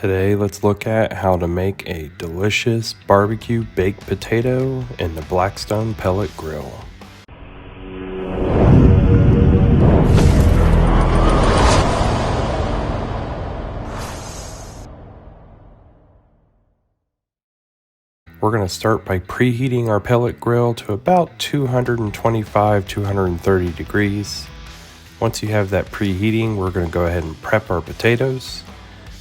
Today, let's look at how to make a delicious barbecue baked potato in the Blackstone Pellet Grill. We're going to start by preheating our pellet grill to about 225-230 degrees. Once you have that preheating, we're going to go ahead and prep our potatoes.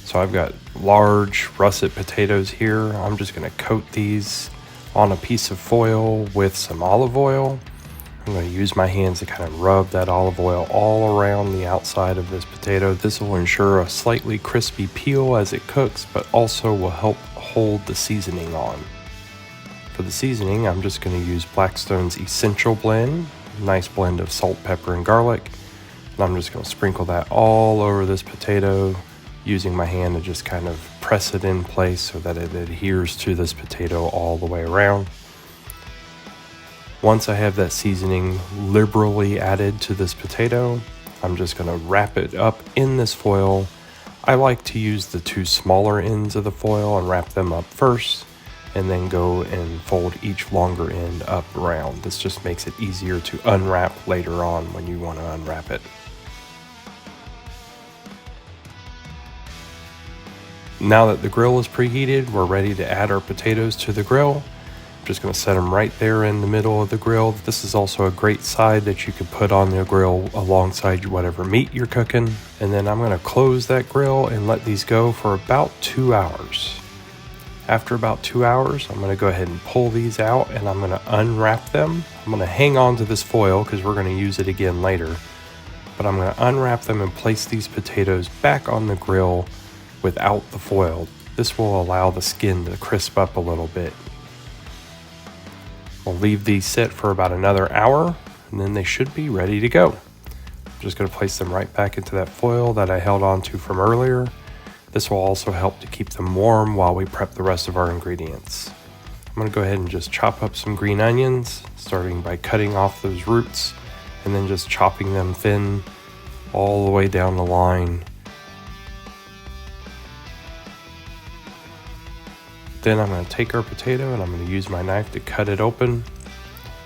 So I've got large russet potatoes here. I'm just going to coat these on a piece of foil with some olive oil. I'm going to use my hands to kind of rub that olive oil all around the outside of this potato. This will ensure a slightly crispy peel as it cooks, but also will help hold the seasoning on. For the seasoning, I'm just going to use Blackstone's Essential Blend, nice blend of salt, pepper, and garlic. And I'm just going to sprinkle that all over this potato, using my hand to just kind of press it in place so that it adheres to this potato all the way around. Once I have that seasoning liberally added to this potato, I'm just going to wrap it up in this foil. I like to use the two smaller ends of the foil and wrap them up first, and then go and fold each longer end up around. This just makes it easier to unwrap later on when you want to unwrap it. Now that the grill is preheated, we're ready to add our potatoes to the grill. I'm just going to set them right there in the middle of the grill. This is also a great side that you can put on the grill alongside whatever meat you're cooking. And then I'm going to close that grill and let these go for about 2 hours. After about 2 hours, I'm going to go ahead and pull these out and I'm going to unwrap them. I'm going to hang on to this foil because we're going to use it again later. But I'm going to unwrap them and place these potatoes back on the grill without the foil. This will allow the skin to crisp up a little bit. We'll leave these sit for about another hour and then they should be ready to go. I'm just going to place them right back into that foil that I held on to from earlier. This will also help to keep them warm while we prep the rest of our ingredients. I'm going to go ahead and just chop up some green onions, starting by cutting off those roots and then just chopping them thin all the way down the line. Then I'm going to take our potato and I'm going to use my knife to cut it open.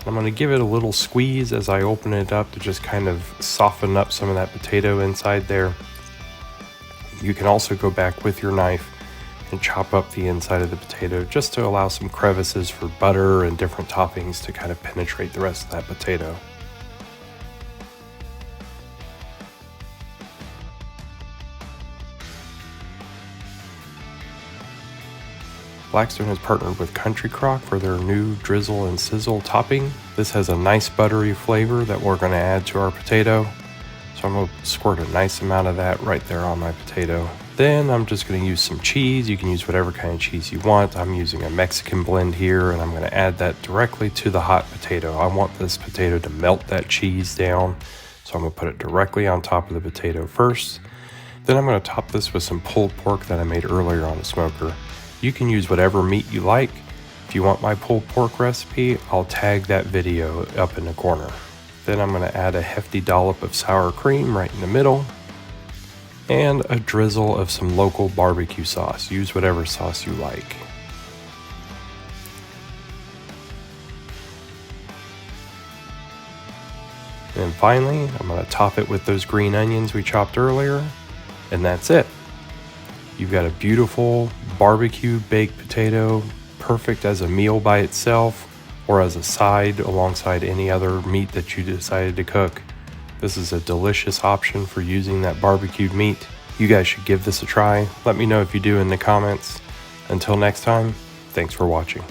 I'm going to give it a little squeeze as I open it up to just kind of soften up some of that potato inside there. You can also go back with your knife and chop up the inside of the potato just to allow some crevices for butter and different toppings to kind of penetrate the rest of that potato. Blackstone has partnered with Crock for their new Drizzle and Sizzle topping. This has a nice buttery flavor that we're going to add to our potato. So I'm going to squirt a nice amount of that right there on my potato. Then I'm just going to use some cheese. You can use whatever kind of cheese you want. I'm using a Mexican blend here and I'm going to add that directly to the hot potato. I want this potato to melt that cheese down. So I'm going to put it directly on top of the potato first. Then I'm going to top this with some pulled pork that I made earlier on the smoker. You can use whatever meat you like. If you want my pulled pork recipe, I'll tag that video up in the corner. Then I'm going to add a hefty dollop of sour cream right in the middle and a drizzle of some local barbecue sauce. Use whatever sauce you like. And finally, I'm going to top it with those green onions we chopped earlier, and that's it. You've got a beautiful barbecue baked potato, perfect as a meal by itself or as a side alongside any other meat that you decided to cook. This is a delicious option for using that barbecued meat. You guys should give this a try. Let me know if you do in the comments. Until next time, thanks for watching.